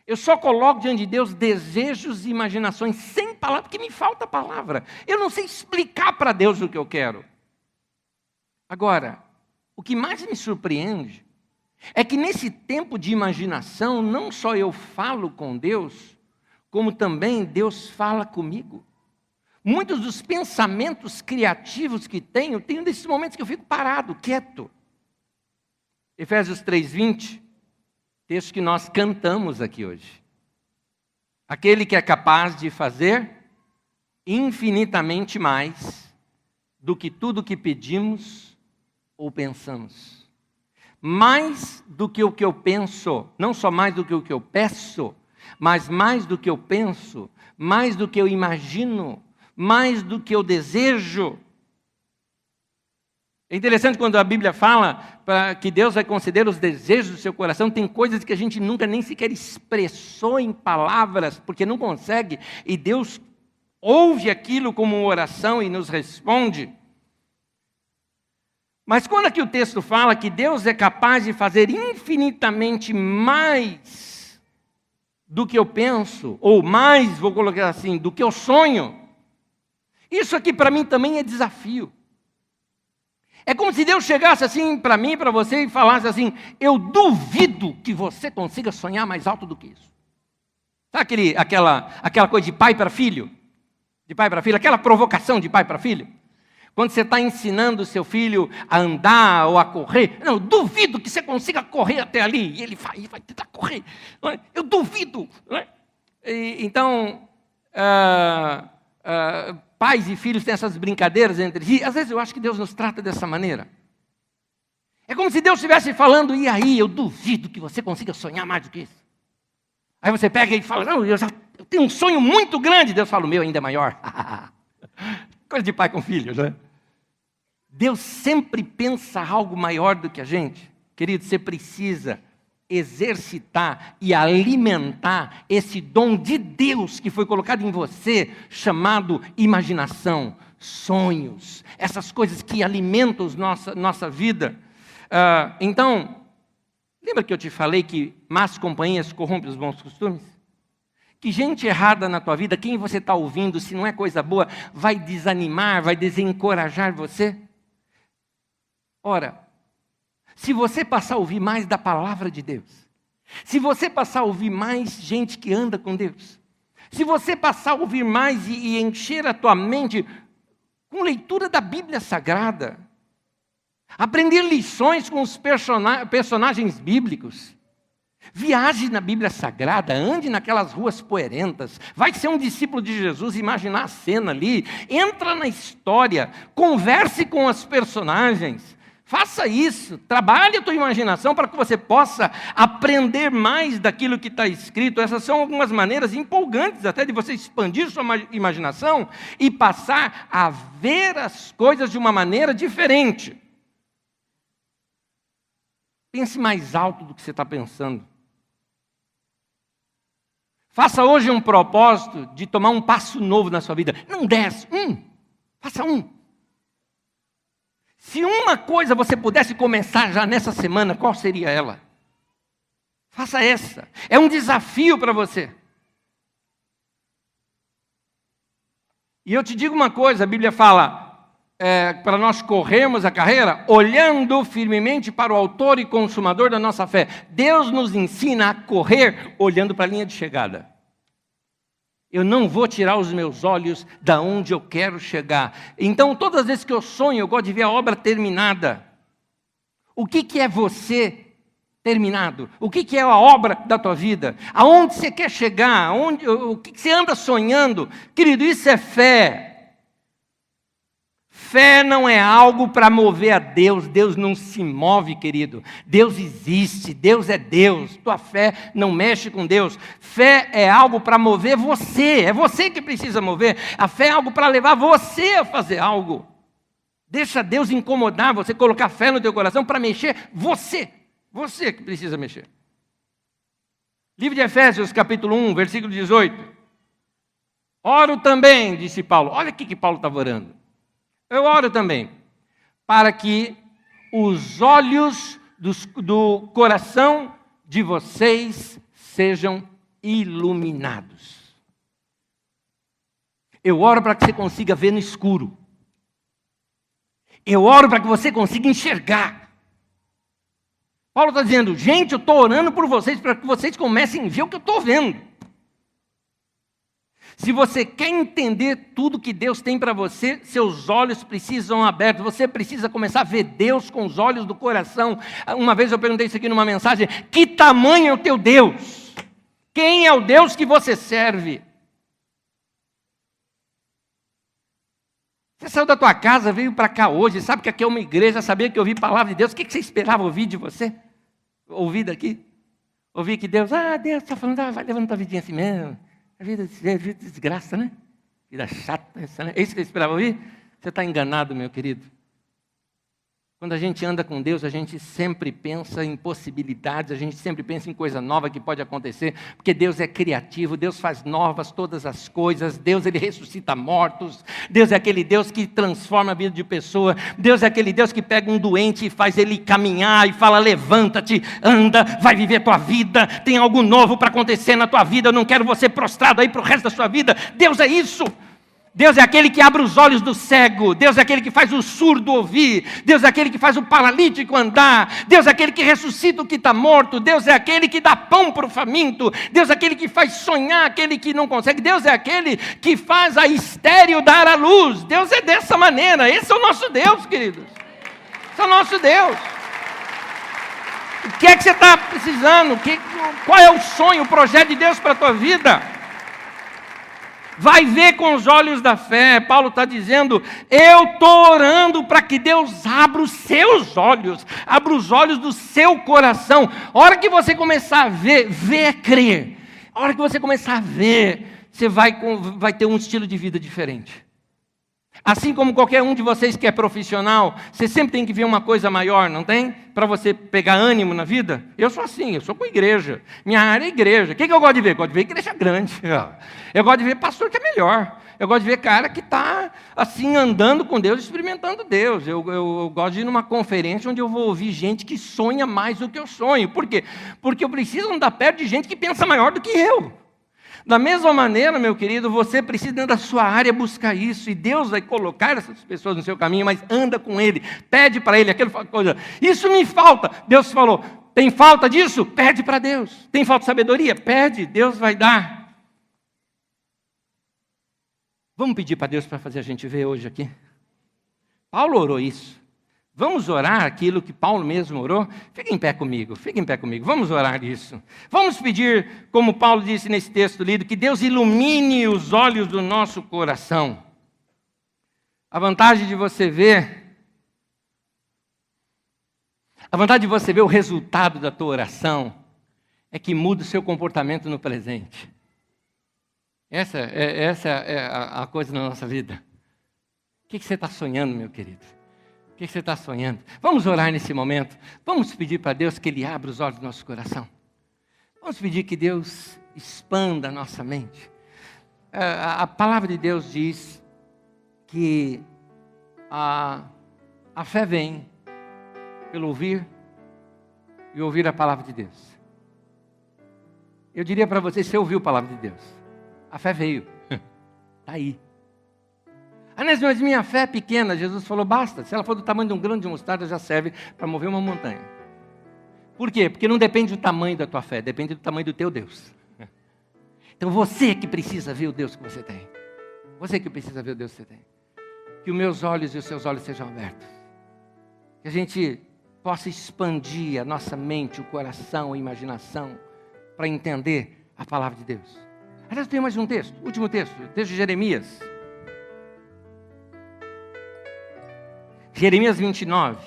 Eu só coloco diante de Deus desejos e imaginações sem palavra, porque me falta palavra. Eu não sei explicar para Deus o que eu quero. Agora, o que mais me surpreende é que nesse tempo de imaginação, não só eu falo com Deus, como também Deus fala comigo. Muitos dos pensamentos criativos que tenho desses momentos que eu fico parado, quieto. Efésios 3:20, texto que nós cantamos aqui hoje. Aquele que é capaz de fazer infinitamente mais do que tudo que pedimos ou pensamos. Mais do que o que eu penso, não só mais do que o que eu peço, mas mais do que eu penso, mais do que eu imagino, mais do que eu desejo. É interessante quando a Bíblia fala que Deus vai conceder os desejos do seu coração. Tem coisas que a gente nunca nem sequer expressou em palavras, porque não consegue, e Deus ouve aquilo como uma oração e nos responde. Mas quando aqui o texto fala que Deus é capaz de fazer infinitamente mais do que eu penso, ou mais, vou colocar assim, do que eu sonho, isso aqui para mim também é desafio. É como se Deus chegasse assim para mim, para você, e falasse assim, eu duvido que você consiga sonhar mais alto do que isso. Sabe aquela coisa de pai para filho? De pai para filho, aquela provocação de pai para filho? Quando você está ensinando o seu filho a andar ou a correr, não, eu duvido que você consiga correr até ali, e ele vai tentar correr. Eu duvido. Então, pais e filhos têm essas brincadeiras entre si. Às vezes eu acho que Deus nos trata dessa maneira. É como se Deus estivesse falando, e aí, eu duvido que você consiga sonhar mais do que isso. Aí você pega e fala, não, eu tenho um sonho muito grande. Deus fala, o meu ainda é maior. Coisa de pai com filho, né? Deus sempre pensa algo maior do que a gente. Querido, você precisa exercitar e alimentar esse dom de Deus que foi colocado em você, chamado imaginação, sonhos, essas coisas que alimentam nossa vida. Então, lembra que eu te falei que más companhias corrompem os bons costumes? Que gente errada na tua vida, quem você está ouvindo, se não é coisa boa, vai desanimar, vai desencorajar você? Ora, se você passar a ouvir mais da palavra de Deus, se você passar a ouvir mais gente que anda com Deus, se você passar a ouvir mais e encher a tua mente com leitura da Bíblia Sagrada, aprender lições com os personagens bíblicos, viaje na Bíblia Sagrada, ande naquelas ruas poeirentas, vai ser um discípulo de Jesus, imaginar a cena ali, entra na história, converse com os personagens, faça isso, trabalhe a tua imaginação para que você possa aprender mais daquilo que está escrito. Essas são algumas maneiras empolgantes até de você expandir sua imaginação e passar a ver as coisas de uma maneira diferente. Pense mais alto do que você está pensando. Faça hoje um propósito de tomar um passo novo na sua vida. Não 10, faça um. Se uma coisa você pudesse começar já nessa semana, qual seria ela? Faça essa. É um desafio para você. E eu te digo uma coisa, a Bíblia fala, para nós corrermos a carreira, olhando firmemente para o autor e consumador da nossa fé. Deus nos ensina a correr olhando para a linha de chegada. Eu não vou tirar os meus olhos da onde eu quero chegar. Então, todas as vezes que eu sonho, eu gosto de ver a obra terminada. O que é você terminado? O que é a obra da tua vida? Aonde você quer chegar? O que você anda sonhando? Querido, isso é fé. Fé não é algo para mover a Deus. Deus não se move, querido. Deus existe, Deus é Deus. Tua fé não mexe com Deus. Fé é algo para mover você. É você que precisa mover. A fé é algo para levar você a fazer algo. Deixa Deus incomodar você, colocar fé no teu coração para mexer você. Você que precisa mexer. Livro de Efésios, capítulo 1, versículo 18. Oro também, disse Paulo. Olha o que Paulo estava orando. Eu oro também, para que os olhos do coração de vocês sejam iluminados. Eu oro para que você consiga ver no escuro. Eu oro para que você consiga enxergar. Paulo está dizendo, gente, eu estou orando por vocês, para que vocês comecem a ver o que eu estou vendo. Se você quer entender tudo que Deus tem para você, seus olhos precisam abertos. Você precisa começar a ver Deus com os olhos do coração. Uma vez eu perguntei isso aqui numa mensagem: que tamanho é o teu Deus? Quem é o Deus que você serve? Você saiu da tua casa, veio para cá hoje, sabe que aqui é uma igreja, sabia que eu ouvi a palavra de Deus. O que você esperava ouvir de você? Ouvir daqui? Ouvir que Deus está falando, vai levando tua vidinha assim mesmo. A vida de desgraça, né? Vida chata essa, né? É isso que eu esperava ouvir? Você está enganado, meu querido. Quando a gente anda com Deus, a gente sempre pensa em possibilidades, a gente sempre pensa em coisa nova que pode acontecer, porque Deus é criativo, Deus faz novas todas as coisas, Deus ele ressuscita mortos, Deus é aquele Deus que transforma a vida de pessoa, Deus é aquele Deus que pega um doente e faz ele caminhar e fala, levanta-te, anda, vai viver tua vida, tem algo novo para acontecer na tua vida, eu não quero você prostrado aí para o resto da sua vida. Deus é isso. Deus é aquele que abre os olhos do cego, Deus é aquele que faz o surdo ouvir, Deus é aquele que faz o paralítico andar, Deus é aquele que ressuscita o que está morto, Deus é aquele que dá pão para o faminto, Deus é aquele que faz sonhar aquele que não consegue, Deus é aquele que faz a estéril dar à luz. Deus é dessa maneira, esse é o nosso Deus, queridos. Esse é o nosso Deus. O que é que você está precisando? Qual é o sonho, o projeto de Deus para a tua vida? Vai ver com os olhos da fé. Paulo está dizendo, eu estou orando para que Deus abra os seus olhos, abra os olhos do seu coração. A hora que você começar a ver é crer. A hora que você começar a ver, você vai ter um estilo de vida diferente. Assim como qualquer um de vocês que é profissional, você sempre tem que ver uma coisa maior, não tem? Para você pegar ânimo na vida. Eu sou assim, eu sou com igreja. Minha área é igreja. O que eu gosto de ver? Eu gosto de ver igreja grande. Eu gosto de ver pastor que é melhor. Eu gosto de ver cara que está assim, andando com Deus, experimentando Deus. Eu gosto de ir numa conferência onde eu vou ouvir gente que sonha mais do que eu sonho. Por quê? Porque eu preciso andar perto de gente que pensa maior do que eu. Da mesma maneira, meu querido, você precisa dentro da sua área buscar isso, e Deus vai colocar essas pessoas no seu caminho, mas anda com Ele, pede para Ele aquela coisa. Isso me falta. Deus falou, tem falta disso? Pede para Deus. Tem falta de sabedoria? Pede, Deus vai dar. Vamos pedir para Deus para fazer a gente ver hoje aqui? Paulo orou isso. Vamos orar aquilo que Paulo mesmo orou? Fique em pé comigo, vamos orar isso. Vamos pedir, como Paulo disse nesse texto lido, que Deus ilumine os olhos do nosso coração. A vantagem de você ver o resultado da tua oração é que muda o seu comportamento no presente. Essa é a coisa na nossa vida. O que você está sonhando, meu querido? O que você está sonhando? Vamos orar nesse momento. Vamos pedir para Deus que Ele abra os olhos do nosso coração. Vamos pedir que Deus expanda a nossa mente. A palavra de Deus diz que a fé vem pelo ouvir e ouvir a palavra de Deus. Eu diria para você, você ouviu a palavra de Deus. A fé veio. Está aí. Mas minha fé é pequena. Jesus falou, basta. Se ela for do tamanho de um grão de mostarda, já serve para mover uma montanha. Por quê? Porque não depende do tamanho da tua fé, depende do tamanho do teu Deus. Então você que precisa ver o Deus que você tem. Você que precisa ver o Deus que você tem. Que os meus olhos e os seus olhos sejam abertos. Que a gente possa expandir a nossa mente, o coração, a imaginação, para entender a palavra de Deus. Aliás, tem mais um texto, último texto, o texto de Jeremias. Jeremias 29,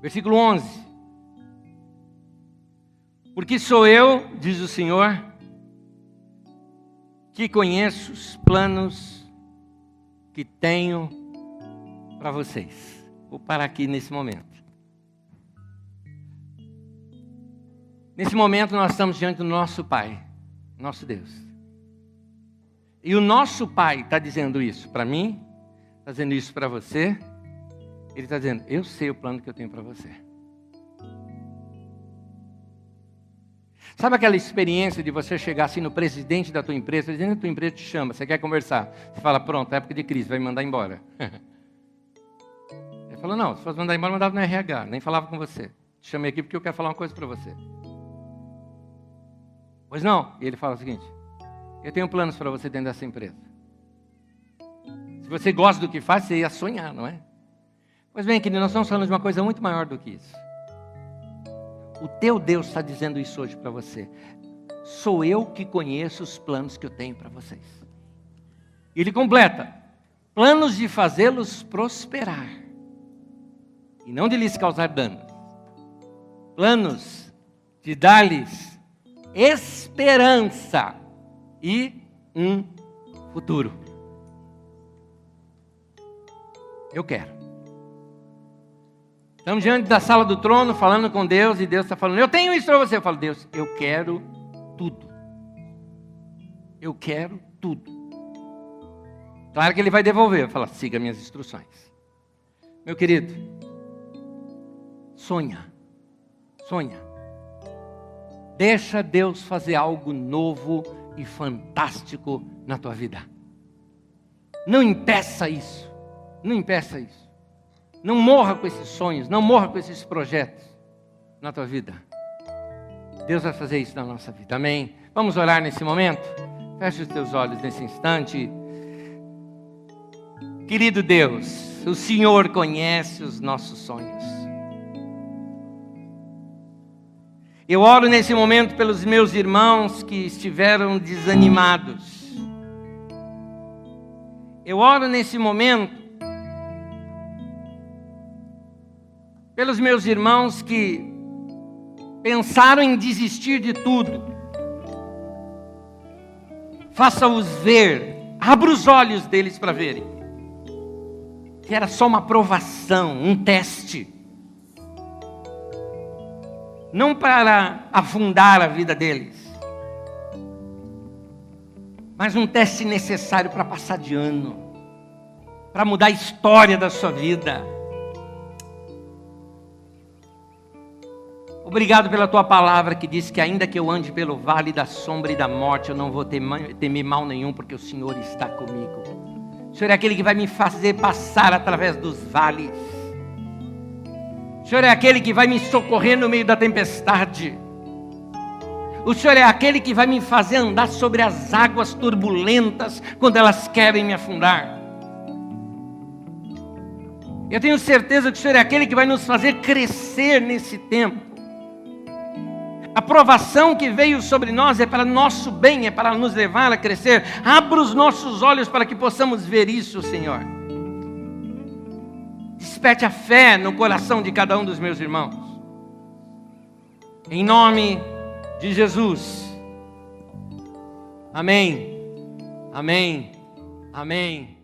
versículo 11. Porque sou eu, diz o Senhor, que conheço os planos que tenho para vocês. Vou parar aqui nesse momento. Nesse momento nós estamos diante do nosso Pai, nosso Deus. E o nosso Pai está dizendo isso para mim, está dizendo isso para você. Ele está dizendo, eu sei o plano que eu tenho para você. Sabe aquela experiência de você chegar assim no presidente da tua empresa, dizendo que a tua empresa te chama, você quer conversar. Você fala, pronto, época de crise, vai me mandar embora. Ele falou, não, se fosse mandar embora, mandava no RH, nem falava com você. Te chamei aqui porque eu quero falar uma coisa para você. Pois não? E ele fala o seguinte, eu tenho planos para você dentro dessa empresa. Se você gosta do que faz, você ia sonhar, não é? Pois bem, querido, nós estamos falando de uma coisa muito maior do que isso. O teu Deus está dizendo isso hoje para você. Sou eu que conheço os planos que eu tenho para vocês. E ele completa, planos de fazê-los prosperar. E não de lhes causar dano. Planos de dar-lhes esperança e um futuro. Eu quero. Estamos diante da sala do trono, falando com Deus, e Deus está falando, eu tenho isso para você. Eu falo, Deus, eu quero tudo. Eu quero tudo. Claro que Ele vai devolver. Eu falo, siga minhas instruções. Meu querido, sonha. Sonha. Deixa Deus fazer algo novo e fantástico na tua vida. Não impeça isso. Não impeça isso. Não morra com esses sonhos, não morra com esses projetos na tua vida. Deus vai fazer isso na nossa vida, amém? Vamos orar nesse momento? Feche os teus olhos nesse instante. Querido Deus, o Senhor conhece os nossos sonhos. Eu oro nesse momento pelos meus irmãos que estiveram desanimados. Eu oro nesse momento pelos meus irmãos que pensaram em desistir de tudo. Faça-os ver, abra os olhos deles para verem que era só uma provação, um teste. Não para afundar a vida deles, mas um teste necessário para passar de ano, para mudar a história da sua vida. Obrigado pela tua palavra que diz que ainda que eu ande pelo vale da sombra e da morte, eu não vou temer mal nenhum, porque o Senhor está comigo. O Senhor é aquele que vai me fazer passar através dos vales. O Senhor é aquele que vai me socorrer no meio da tempestade. O Senhor é aquele que vai me fazer andar sobre as águas turbulentas quando elas querem me afundar. Eu tenho certeza que o Senhor é aquele que vai nos fazer crescer nesse tempo. A provação que veio sobre nós é para nosso bem, é para nos levar a crescer. Abra os nossos olhos para que possamos ver isso, Senhor. Desperte a fé no coração de cada um dos meus irmãos. Em nome de Jesus. Amém. Amém. Amém.